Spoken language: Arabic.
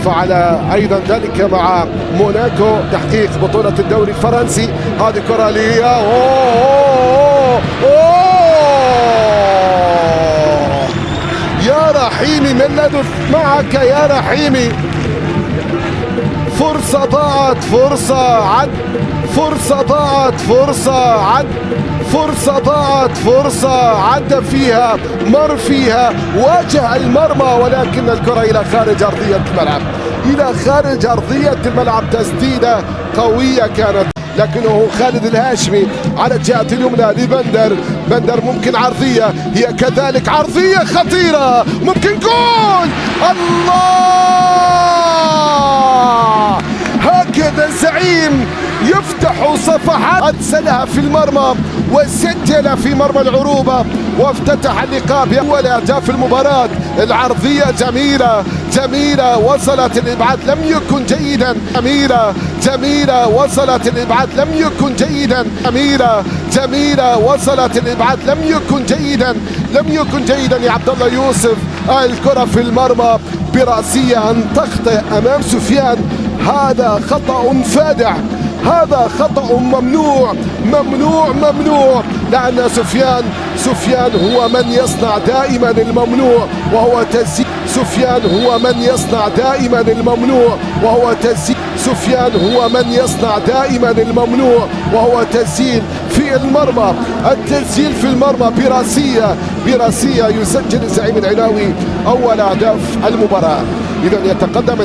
فعل أيضا ذلك مع موناكو تحقيق بطولة الدوري الفرنسي. هذه كرة لي يا رحيمي، من لدف معك يا رحيمي. فرصة ضاعت، فرصة عد، فرصة ضاعت، فرصة عد، فرصة ضاعت، فرصة عد فيها، مر فيها، واجه المرمى، ولكن الكرة إلى خارج أرضية الملعب، إلى خارج أرضية الملعب. تسديدة قوية كانت، لكنه خالد الهاشمي على الجهة اليمنى لبندر. بندر ممكن عرضية، هي كذلك عرضية خطيرة، ممكن جول. الله، هكذا الزعيم يفتح صفحات. أدسلها في المرمى وسجل في مرمى العروبة وافتتح اللقاء بأول أهداف المباراة. العرضية جميلة جميلة، وصلت الإبعاد لم يكن جيدا. جميلة جميلة، وصلت الإبعاد لم يكن جيدا. جميلة جميلة، وصلت الإبعاد لم يكن جيدا، لم يكن جيدا يا عبد الله يوسف. الكرة في المرمى برأسية أن تخطئ أمام سفيان، هذا خطأ فادح، هذا خطأ ممنوع ممنوع ممنوع، لأن سفيان هو من يصنع دائما الممنوع وهو تسجيل. سفيان هو من يصنع دائما الممنوع وهو تسجيل. سفيان هو من يصنع دائما الممنوع وهو تسجيل في المرمى. التسجيل في المرمى براسية يسجل الزعيم العلاوي أول أهداف المباراة. إذا يتقدم